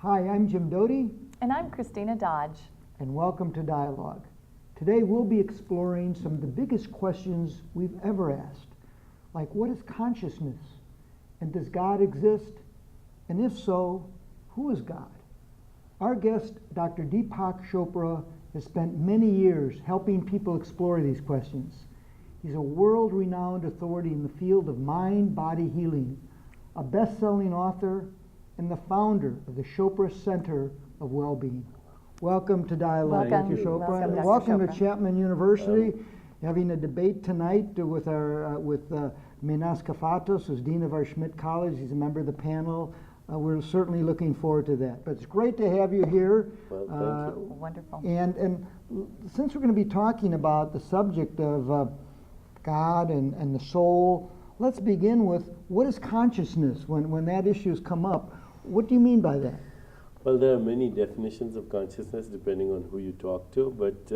Hi, I'm Jim Doti. And I'm Kristina Dodge. And welcome to Dialogue. Today we'll be exploring some of the biggest questions we've ever asked, like what is consciousness? And does God exist? And if so, who is God? Our guest, Dr. Deepak Chopra, has spent many years helping people explore these questions. He's a world-renowned authority in the field of mind-body healing, a best-selling author, and the founder of the Chopra Center of Well-Being. Welcome to Dialogue, Welcome. Dr. Chopra. Welcome, And Dr. welcome Chopra. to Chapman University. Having a debate tonight with Minas Kafatos, who's Dean of our Schmidt College. He's a member of the panel. We're certainly looking forward to that. But it's great to have you here. Well, thank you. Wonderful. And since we're going to be talking about the subject of God and the soul, let's begin with what is consciousness? When that issue's come up, what do you mean by that? Well, there are many definitions of consciousness depending on who you talk to, but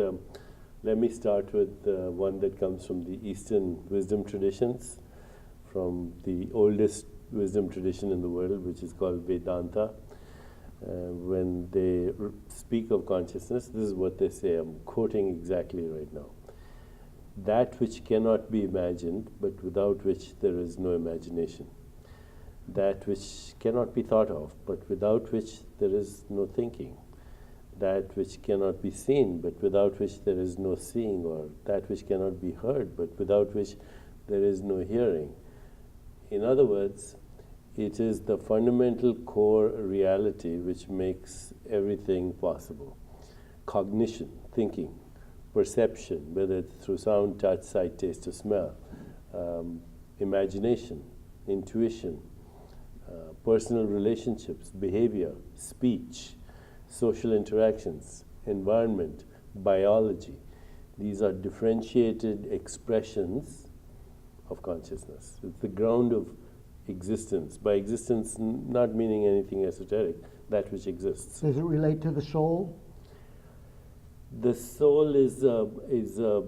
let me start with one that comes from the Eastern wisdom traditions, from the oldest wisdom tradition in the world, which is called Vedanta. When they speak of consciousness, this is what they say. I'm quoting exactly right now. That which cannot be imagined, but without which there is no imagination. That which cannot be thought of, but without which there is no thinking. That which cannot be seen, but without which there is no seeing, or that which cannot be heard, but without which there is no hearing. In other words, it is the fundamental core reality which makes everything possible. Cognition, thinking, perception, whether it's through sound, touch, sight, taste, or smell, imagination, intuition, personal relationships, behavior, speech, social interactions, environment, biology. These are differentiated expressions of consciousness. It's the ground of existence. By existence, not meaning anything esoteric, that which exists. Does it relate to the soul? The soul is a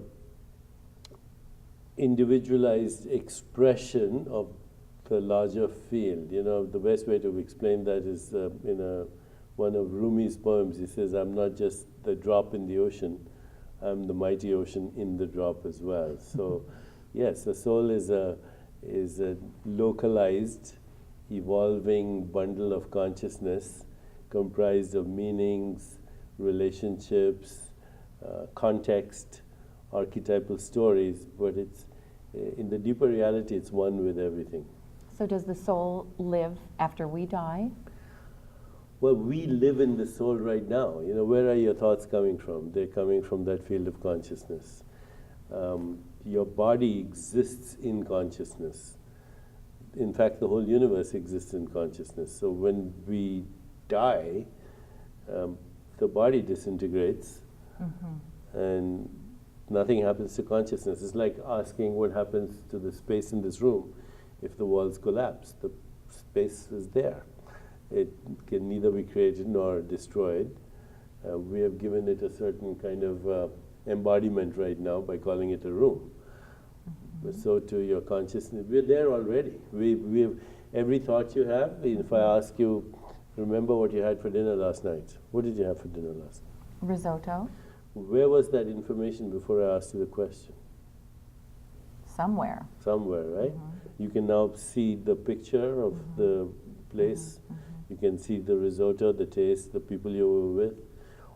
individualized expression of the larger field. You know, the best way to explain that is in one of Rumi's poems. He says, I'm not just the drop in the ocean, I'm the mighty ocean in the drop as well. So, yes, the soul is a localized, evolving bundle of consciousness comprised of meanings, relationships, context, archetypal stories, but it's in the deeper reality, it's one with everything. So does the soul live after we die? Well, we live in the soul right now. You know, where are your thoughts coming from? They're coming from that field of consciousness. Your body exists in consciousness. In fact, the whole universe exists in consciousness. So when we die, the body disintegrates, and nothing happens to consciousness. It's like asking what happens to the space in this room if the walls collapse. The space is there. It can neither be created nor destroyed. We have given it a certain kind of embodiment right now by calling it a room. But so to your consciousness, we're there already. We have every thought you have. If I ask you, remember what you had for dinner last night. What did you have for dinner last night? Risotto? Where was that information before I asked you the question? Somewhere. Somewhere, right? You can now see the picture of the place. You can see the risotto, the taste, the people you were with.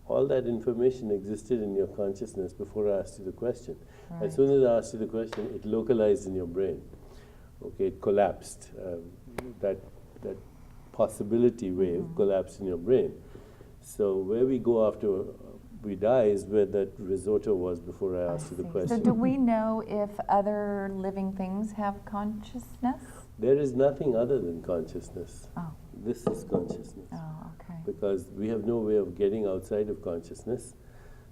All that information existed in your consciousness before I asked you the question. Right. As soon as I asked you the question, it localized in your brain. Okay, it collapsed. That possibility wave collapsed in your brain. So where we go after we die is where that risotto was before I asked you the question. So do we know if other living things have consciousness? There is nothing other than consciousness. Oh. This is consciousness. Oh, okay. Because we have no way of getting outside of consciousness.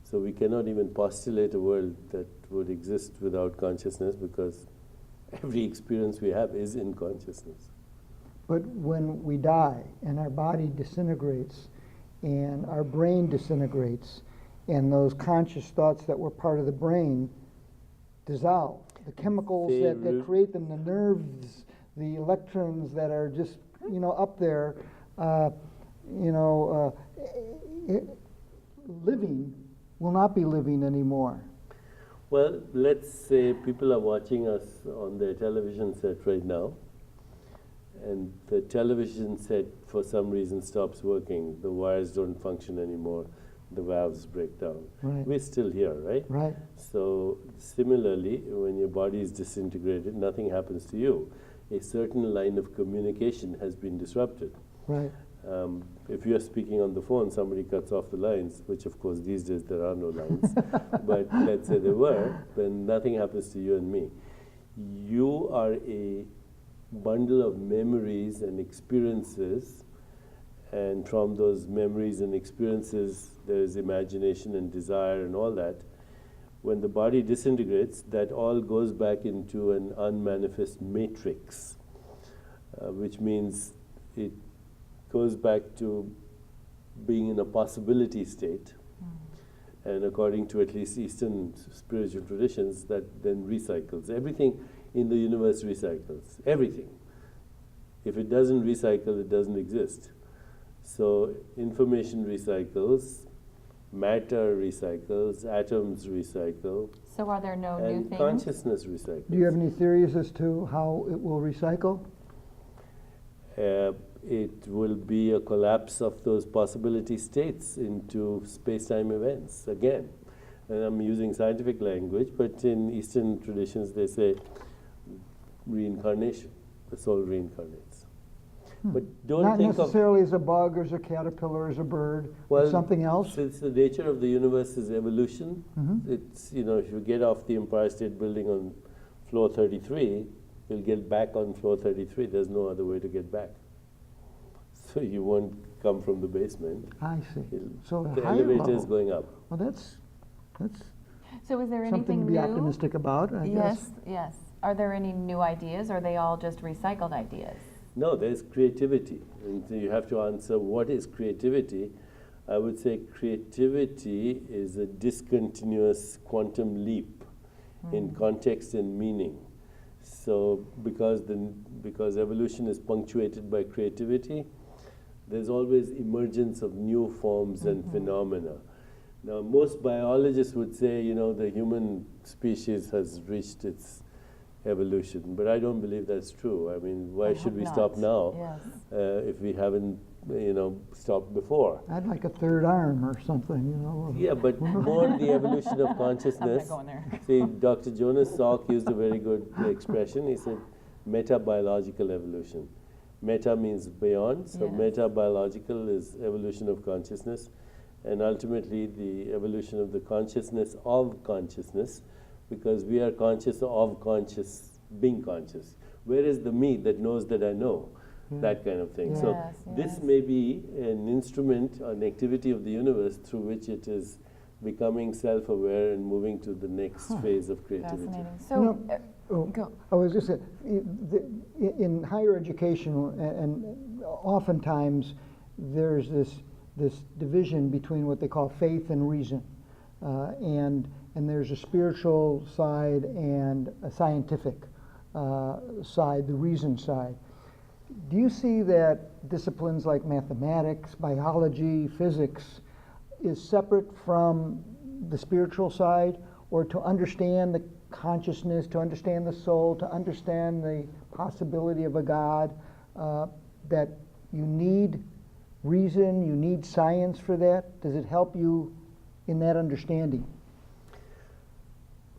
So we cannot even postulate a world that would exist without consciousness, because every experience we have is in consciousness. But when we die and our body disintegrates and our brain disintegrates and those conscious thoughts that were part of the brain dissolve, the chemicals that create them, the nerves, the electrons that are just, up there, living will not be living anymore. Well, let's say people are watching us on their television set right now, and the television set for some reason stops working. The wires don't function anymore. The valves break down. Right. We're still here, right? Right. So similarly, when your body is disintegrated, nothing happens to you. A certain line of communication has been disrupted. Right. If you're speaking on the phone, somebody cuts off the lines, which of course these days there are no lines, but let's say there were, then nothing happens to you and me. You are a bundle of memories and experiences, and from those memories and experiences there is imagination and desire and all that. When the body disintegrates, that all goes back into an unmanifest matrix, which means it goes back to being in a possibility state. And according to at least Eastern spiritual traditions, that then recycles. Everything in the universe recycles. Everything. If it doesn't recycle, it doesn't exist. So information recycles, matter recycles, atoms recycle, So are there no new and things? consciousness recycles. Do you have any theories as to how it will recycle? It will be a collapse of those possibility states into space-time events again. And I'm using scientific language, but in Eastern traditions they say reincarnation. The soul reincarnates. But don't Not think of necessarily as a bug or as a caterpillar or as a bird, but well, something else? Since the nature of the universe is evolution, Mhm. it's, if you get off the Empire State Building on floor 33, you'll get back on floor 33. There's no other way to get back. So you won't come from the basement. I see. So The higher elevator is level. going up. Well, that's So is there something anything to be new? optimistic about, I guess. Yes. Are there any new ideas, or are they all just recycled ideas? No, there's creativity. And so you have to answer, what is creativity? I would say creativity is a discontinuous quantum leap in context and meaning. So because evolution is punctuated by creativity, there's always emergence of new forms and phenomena. Now, most biologists would say, the human species has reached its evolution, but I don't believe that's true. I mean, why I should hope we not. stop now Yes. if we haven't, stopped before? I'd like a third arm or something, Yeah, but more the evolution of I'm not consciousness. going there. See, Dr. Jonas Salk used a very good expression. He said, metabiological evolution. Meta means beyond, so Yes. metabiological is evolution of consciousness, and ultimately the evolution of the consciousness of consciousness, because we are conscious of being conscious. Where is the me that knows that I know? That kind of thing. So Yes, this yes. may be an instrument, an activity of the universe through which it is becoming self-aware and moving to the next phase of creativity. Fascinating. So, Oh, go. I was just saying, in higher education, and oftentimes there's this division between what they call faith and reason, and there's a spiritual side and a scientific side, the reason side. Do you see that disciplines like mathematics, biology, physics is separate from the spiritual side, or to understand the consciousness, to understand the soul, to understand the possibility of a God, that you need reason, you need science for that? Does it help you in that understanding?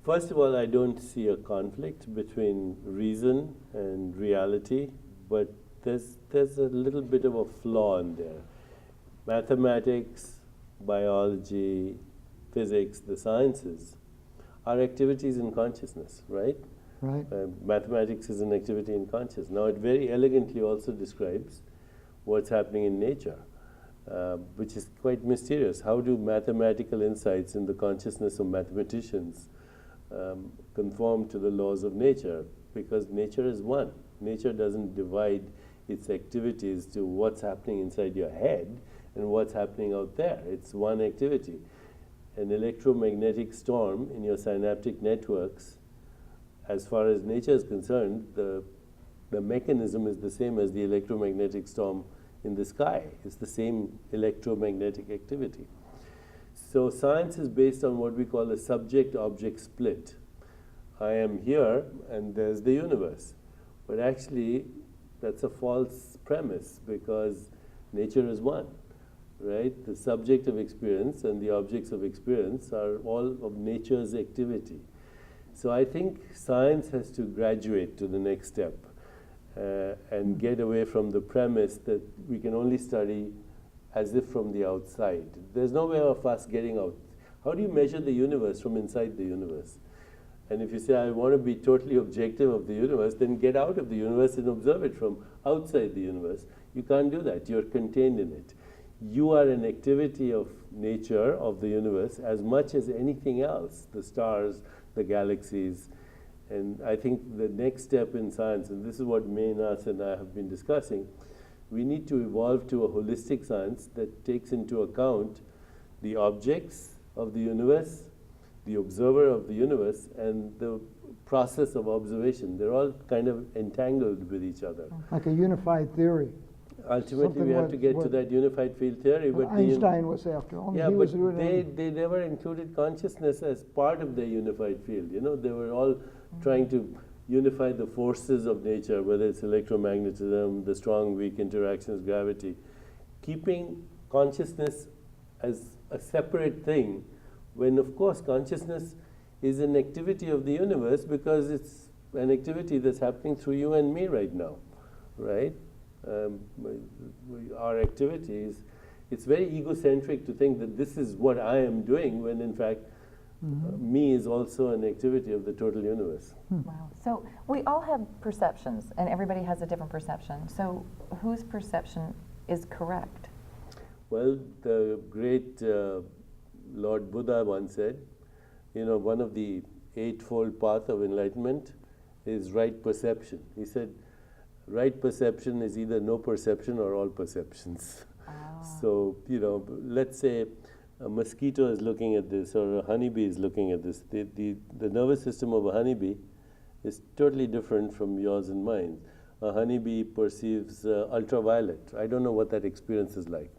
First of all, I don't see a conflict between reason and reality, but there's a little bit of a flaw in there. Mathematics, biology, physics, the sciences are activities in consciousness, right? Right. Mathematics is an activity in consciousness. Now, it very elegantly also describes what's happening in nature, which is quite mysterious. How do mathematical insights in the consciousness of mathematicians conform to the laws of nature? Because nature is one. Nature doesn't divide its activities to what's happening inside your head and what's happening out there. It's one activity. An electromagnetic storm in your synaptic networks, as far as nature is concerned, the mechanism is the same as the electromagnetic storm in the sky. It's the same electromagnetic activity. So science is based on what we call a subject-object split. I am here and there's the universe. But actually, that's a false premise because nature is one, right? The subject of experience and the objects of experience are all of nature's activity. So I think science has to graduate to the next step and get away from the premise that we can only study as if from the outside. There's no way of us getting out. How do you measure the universe from inside the universe? And if you say, I want to be totally objective of the universe, then get out of the universe and observe it from outside the universe. You can't do that. You're contained in it. You are an activity of nature, of the universe, as much as anything else, the stars, the galaxies. And I think the next step in science, and this is what Menas and I have been discussing, we need to evolve to a holistic science that takes into account the objects of the universe, the observer of the universe, and the process of observation. They're all kind of entangled with each other. Like a unified theory. Ultimately, Something we have to get to that unified field theory. But Einstein was after. Only yeah, he was but they never included consciousness as part of their unified field. You know, they were all trying to unify the forces of nature, whether it's electromagnetism, the strong, weak interactions, gravity. Keeping consciousness as a separate thing, when of course consciousness is an activity of the universe because it's an activity that's happening through you and me right now, right? Our activities, it's very egocentric to think that this is what I am doing when in fact me is also an activity of the total universe. Wow. So we all have perceptions, and everybody has a different perception. So whose perception is correct? Well, the great Lord Buddha once said, you know, one of the eightfold path of enlightenment is right perception. He said, right perception is either no perception or all perceptions. So, you know, let's say a mosquito is looking at this or a honeybee is looking at this. The nervous system of a honeybee is totally different from yours and mine. A honeybee perceives ultraviolet. I don't know what that experience is like.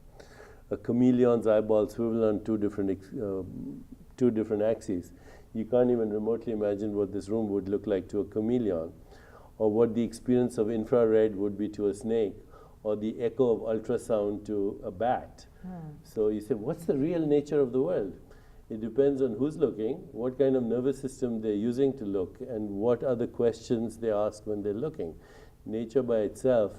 A chameleon's eyeballs swivel on two different axes. You can't even remotely imagine what this room would look like to a chameleon, or what the experience of infrared would be to a snake, or the echo of ultrasound to a bat. So you say, what's the real nature of the world? It depends on who's looking, what kind of nervous system they're using to look, and what are the questions they ask when they're looking. Nature by itself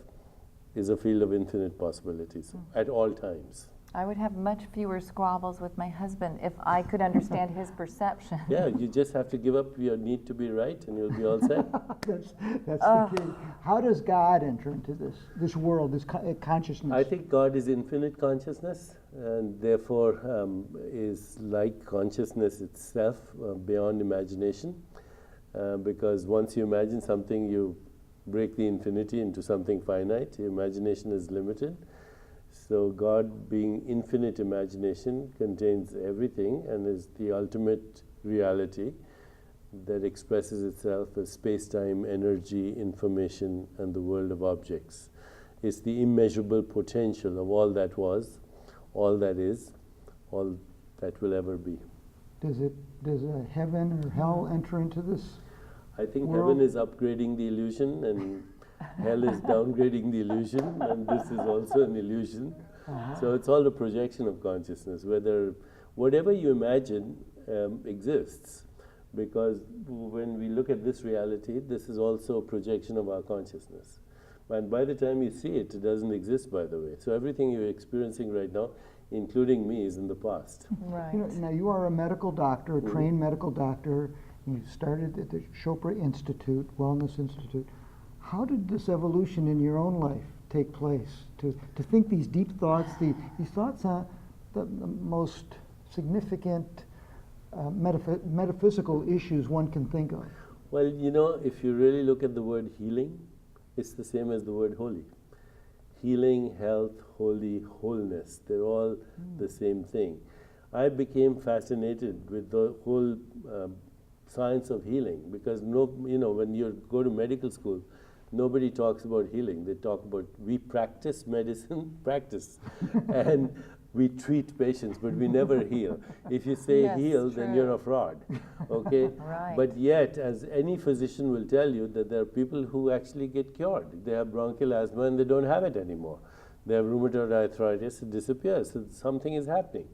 is a field of infinite possibilities at all times. I would have much fewer squabbles with my husband if I could understand his perception. Yeah, you just have to give up your need to be right and you'll be all set. That's the key. How does God enter into this world, this consciousness? I think God is infinite consciousness and therefore is like consciousness itself, beyond imagination. Because once you imagine something, you break the infinity into something finite. Your imagination is limited. So God, being infinite imagination, contains everything and is the ultimate reality that expresses itself as space-time, energy, information, and the world of objects. It's the immeasurable potential of all that was, all that is, all that will ever be. Does a heaven or hell enter into this? I think world? heaven is upgrading the illusion and hell is downgrading the illusion, and this is also an illusion. So it's all a projection of consciousness. Whatever you imagine exists, because when we look at this reality, this is also a projection of our consciousness. And by the time you see it, it doesn't exist, by the way. So everything you're experiencing right now, including me, is in the past. Right. You know, now you are a medical doctor, a trained medical doctor. You started at the Chopra Institute, Wellness Institute. How did this evolution in your own life take place? To think these deep thoughts, these thoughts are the most significant metaphysical issues one can think of. Well, you know, if you really look at the word healing, it's the same as the word holy. Healing, health, holy, wholeness, they're all the same thing. I became fascinated with the whole science of healing because when you go to medical school, nobody talks about healing. They talk about, we practice medicine, practice, and we treat patients, but we never heal. If you say Yes, heal, then you're a fraud, okay? Right. But yet, as any physician will tell you, that there are people who actually get cured. They have bronchial asthma and they don't have it anymore. They have rheumatoid arthritis, it disappears. So something is happening.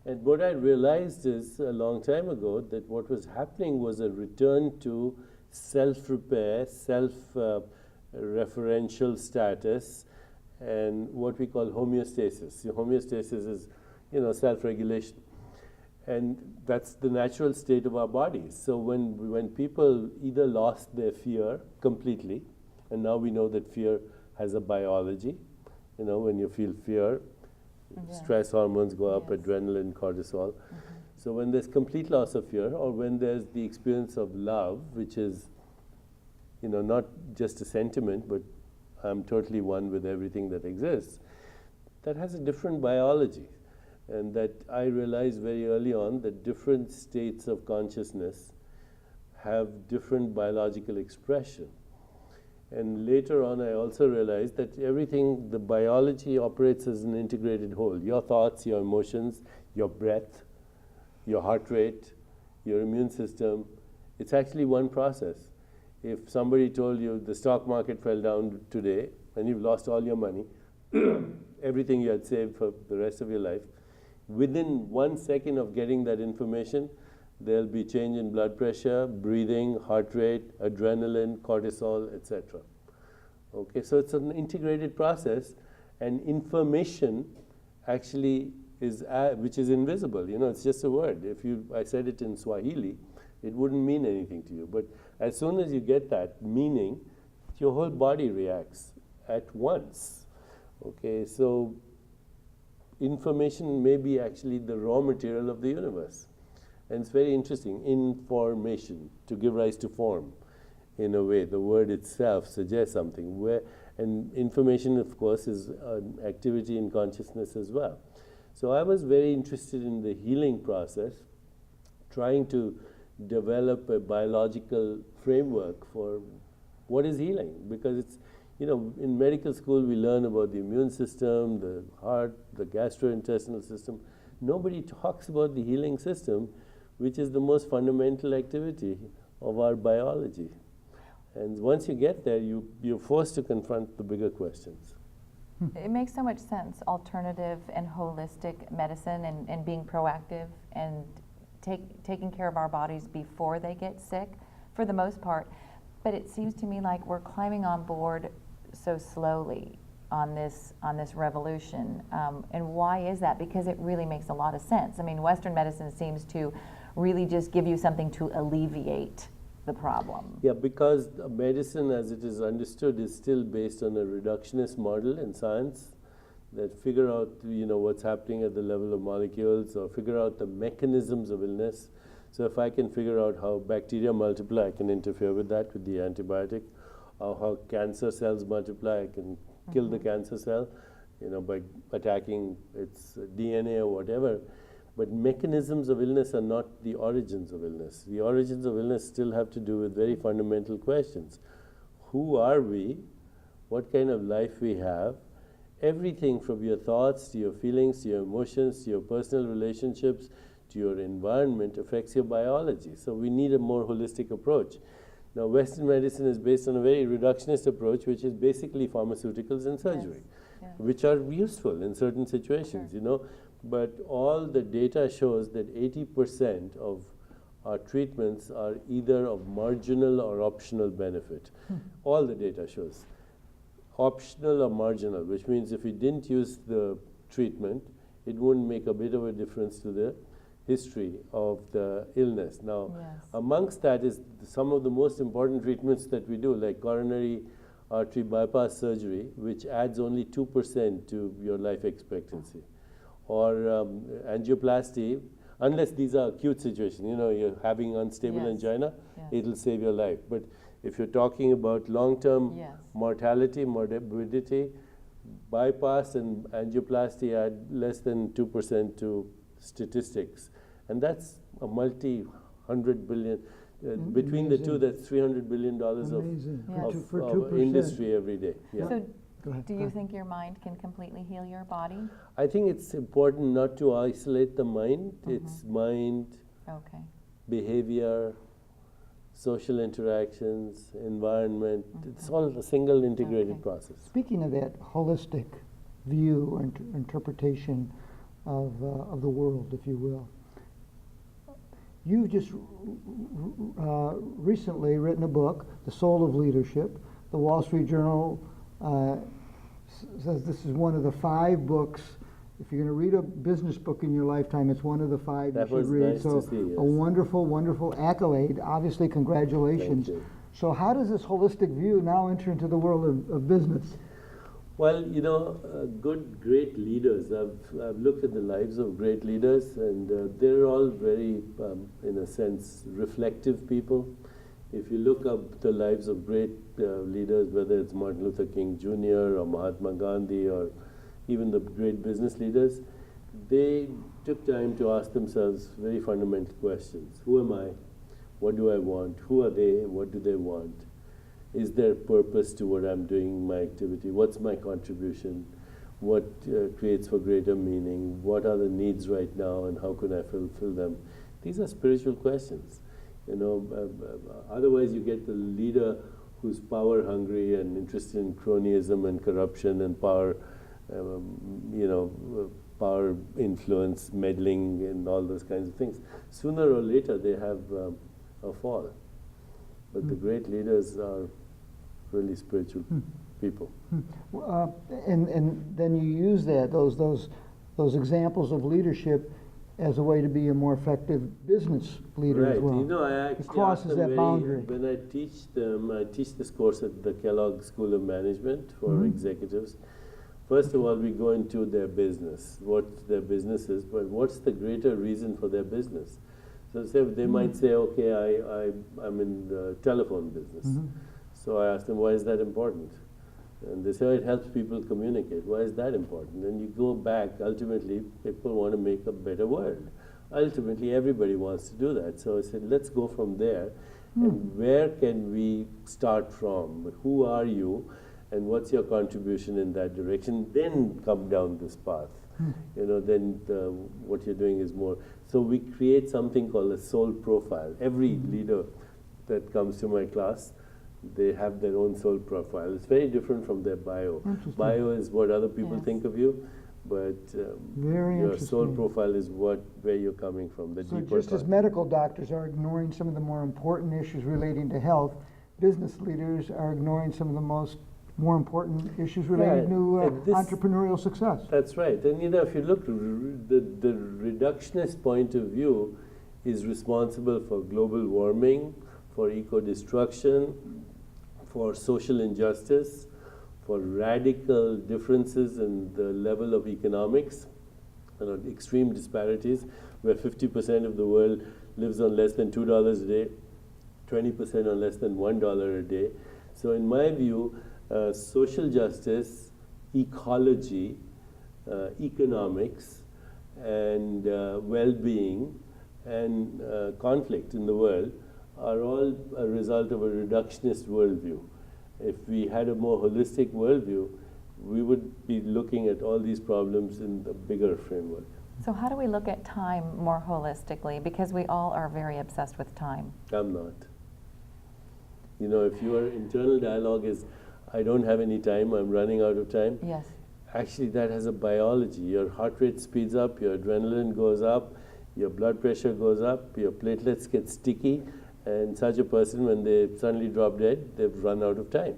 And what I realized is a long time ago that what was happening was a return to self-repair, self-referential status, and what we call homeostasis. Homeostasis is, self-regulation. And that's the natural state of our bodies. So when people either lost their fear completely, and now we know that fear has a biology, when you feel fear, stress hormones go up, adrenaline, cortisol. So when there's complete loss of fear, or when there's the experience of love, which is, not just a sentiment, but I'm totally one with everything that exists, that has a different biology. And that I realized very early on that different states of consciousness have different biological expression. And later on, I also realized that everything, the biology operates as an integrated whole. Your thoughts, your emotions, your breath, your heart rate, your immune system, it's actually one process. If somebody told you the stock market fell down today and you've lost all your money, everything you had saved for the rest of your life, within 1 second of getting that information, there'll be change in blood pressure, breathing, heart rate, adrenaline, cortisol, etc. Okay, so it's an integrated process, and information actually is, which is invisible. It's just a word. If I said it in Swahili, it wouldn't mean anything to you. But as soon as you get that meaning, your whole body reacts at once. Okay, so information may be actually the raw material of the universe. And it's very interesting, information, to give rise to form. In a way, the word itself suggests something. And information, of course, is an activity in consciousness as well. So I was very interested in the healing process, trying to develop a biological framework for what is healing. Because it's, in medical school we learn about the immune system, the heart, the gastrointestinal system. Nobody talks about the healing system, which is the most fundamental activity of our biology. And once you get there, you're forced to confront the bigger questions. It makes so much sense, alternative and holistic medicine, and being proactive and taking care of our bodies before they get sick, for the most part. But it seems to me like we're climbing on board so slowly on this revolution. And why is that? Because it really makes a lot of sense. I mean, Western medicine seems to really just give you something to alleviate the problem. Yeah, because medicine as it is understood is still based on a reductionist model in science that figure out what's happening at the level of molecules, or figure out the mechanisms of illness. So if I can figure out how bacteria multiply, I can interfere with that with the antibiotic. Or how cancer cells multiply, I can kill the cancer cell, by attacking its DNA or whatever. But mechanisms of illness are not the origins of illness. The origins of illness still have to do with very fundamental questions. Who are we? What kind of life we have? Everything from your thoughts, to your feelings, to your emotions, to your personal relationships, to your environment affects your biology. So we need a more holistic approach. Now, Western medicine is based on a very reductionist approach, which is basically pharmaceuticals and surgery, which are useful in certain situations, But all the data shows that 80% of our treatments are either of marginal or optional benefit. All the data shows. Optional or marginal, which means if you didn't use the treatment, it wouldn't make a bit of a difference to the history of the illness. Now, amongst that is some of the most important treatments that we do, like coronary artery bypass surgery, which adds only 2% to your life expectancy. Or angioplasty, unless these are acute situations, you're having unstable angina, it'll save your life. But if you're talking about long-term mortality, morbidity, bypass and angioplasty add less than 2% to statistics. And that's a multi-hundred billion, Between the two, Amazing. that's $300 billion Amazing. Yes. For of 2%. industry every day. Yeah. So Go ahead. do Go you ahead. think your mind can completely heal your body? I think it's important not to isolate the mind. It's mind, Okay. behavior, social interactions, environment. It's all a single integrated Okay. process. Speaking of that holistic view or interpretation of the world, if you will, you've just recently written a book, The Soul of Leadership. The Wall Street Journal says this is one of the 5 books. If you're going to read a business book in your lifetime, it's one of the 5 That you was should read. nice So to see, yes. a wonderful, wonderful accolade. Obviously, congratulations. Thank you. So how does this holistic view now enter into the world of business? Well, great leaders. I've looked at the lives of great leaders, and they're all very, in a sense, reflective people. If you look up the lives of great leaders, whether it's Martin Luther King Jr. or Mahatma Gandhi or even the great business leaders, they took time to ask themselves very fundamental questions. Who am I? What do I want? Who are they? What do they want? Is there purpose to what I'm doing in my activity? What's my contribution? What creates for greater meaning? What are the needs right now, and how can I fulfill them? These are spiritual questions. Otherwise you get the leader who's power hungry and interested in cronyism and corruption and power, power influence, meddling, and all those kinds of things. Sooner or later they have a fall. But the great leaders are really spiritual people. And then you use those examples of leadership as a way to be a more effective business leader Right. as well. I actually It crosses ask them that boundary. when I teach them, I teach this course at the Kellogg School of Management for executives. First of all, we go into their business, what their business is, but what's the greater reason for their business? So they might say, okay, I'm in the telephone business. So I ask them, why is that important? And they say, oh, it helps people communicate. Why is that important? And you go back, ultimately, people want to make a better world. Ultimately, everybody wants to do that. So I said, let's go from there. And where can we start from? Who are you? And what's your contribution in that direction? Then come down this path. Then what you're doing is more. So we create something called a soul profile. Every leader that comes to my class, they have their own soul profile. It's very different from their bio. Bio is what other people Yes. think of you, but Very your soul interesting. profile is where you're coming from, the So deeper just as part. medical doctors are ignoring some of the more important issues relating to health, business leaders are ignoring some of the more important issues related to and this- entrepreneurial success. That's right. And if you look, the reductionist point of view is responsible for global warming, for eco-destruction, for social injustice, for radical differences in the level of economics, extreme disparities, where 50% of the world lives on less than $2 a day, 20% on less than $1 a day. So in my view, social justice, ecology, economics, and well-being, and conflict in the world are all a result of a reductionist worldview. If we had a more holistic worldview, we would be looking at all these problems in the bigger framework. So how do we look at time more holistically? Because we all are very obsessed with time. I'm not. If your internal dialogue is, I don't have any time, I'm running out of time, Yes. actually that has a biology. Your heart rate speeds up, your adrenaline goes up, your blood pressure goes up, your platelets get sticky, and such a person, when they suddenly drop dead, they've run out of time.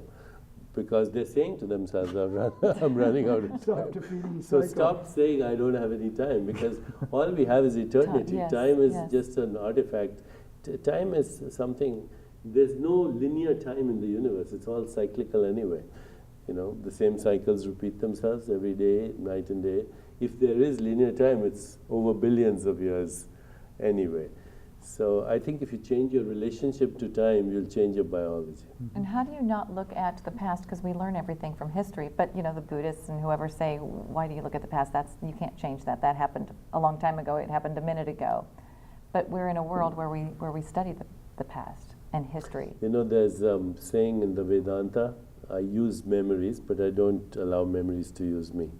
Because they're saying to themselves, I'm running out of time. Self-defeating So cycle. stop saying I don't have any time, because all we have is eternity. Yes, Time is yes. just an artifact. Time is something, there's no linear time in the universe. It's all cyclical anyway. The same cycles repeat themselves every day, night and day. If there is linear time, it's over billions of years anyway. So I think if you change your relationship to time, you'll change your biology. And how do you not look at the past? Because we learn everything from history. But the Buddhists and whoever say, why do you look at the past? You can't change that. That happened a long time ago. It happened a minute ago. But we're in a world where we study the past and history. You know, there's saying in the Vedanta, I use memories, but I don't allow memories to use me.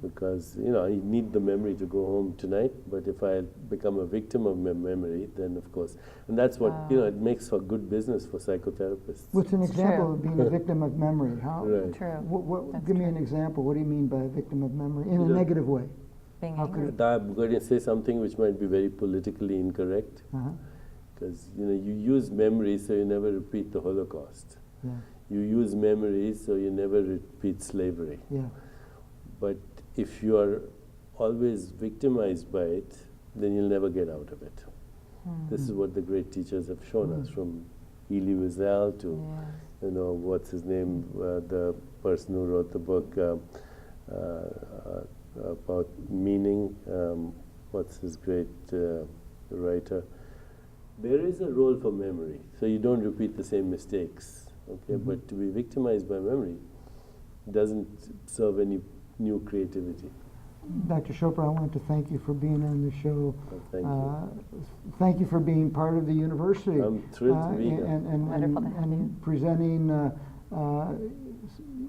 Because, you know, I need the memory to go home tonight, but if I become a victim of my memory, then of course, and that's what, you know, it makes for good business for psychotherapists. What's an It's example true. of being a victim of memory? How? Right. True. That's Give me an true. example. What do you mean by a victim of memory in a Yeah. negative way? Being How angry. could I'm going to say something which might be very politically incorrect, Uh-huh. because, you know, you use memory so you never repeat the Holocaust. Yeah, You use memories so you never repeat slavery. yeah. But if you are always victimized by it, then you'll never get out of it. This is what the great teachers have shown us, from Elie Wiesel to, Yeah. you know, what's his name, the person who wrote the book about meaning, what's his great writer. There is a role for memory, so you don't repeat the same mistakes, okay? But to be victimized by memory doesn't serve any new creativity. Dr. Chopra, I want to thank you for being on the show. Thank you. Thank you for being part of the university. I'm thrilled to be here. Wonderful to have you. Presenting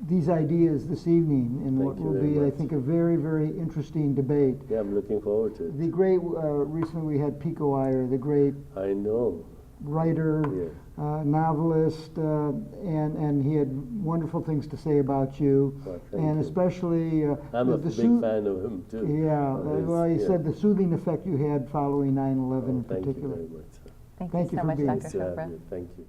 these ideas this evening in what Thank you will very be, I much. think, a very, very interesting debate. Yeah, I'm looking forward to it. The great, recently we had Pico Iyer, the great I know. writer, Yeah. novelist, and he had wonderful things to say about you, Well, thank and you. especially I'm a the big fan of him too. Yeah, well, he yeah. said the soothing effect you had following 9/11 in Thank you particular. very much, sir. Thank Thank you you so for much, being Dr. Nice to have Chopra. you. Thank you.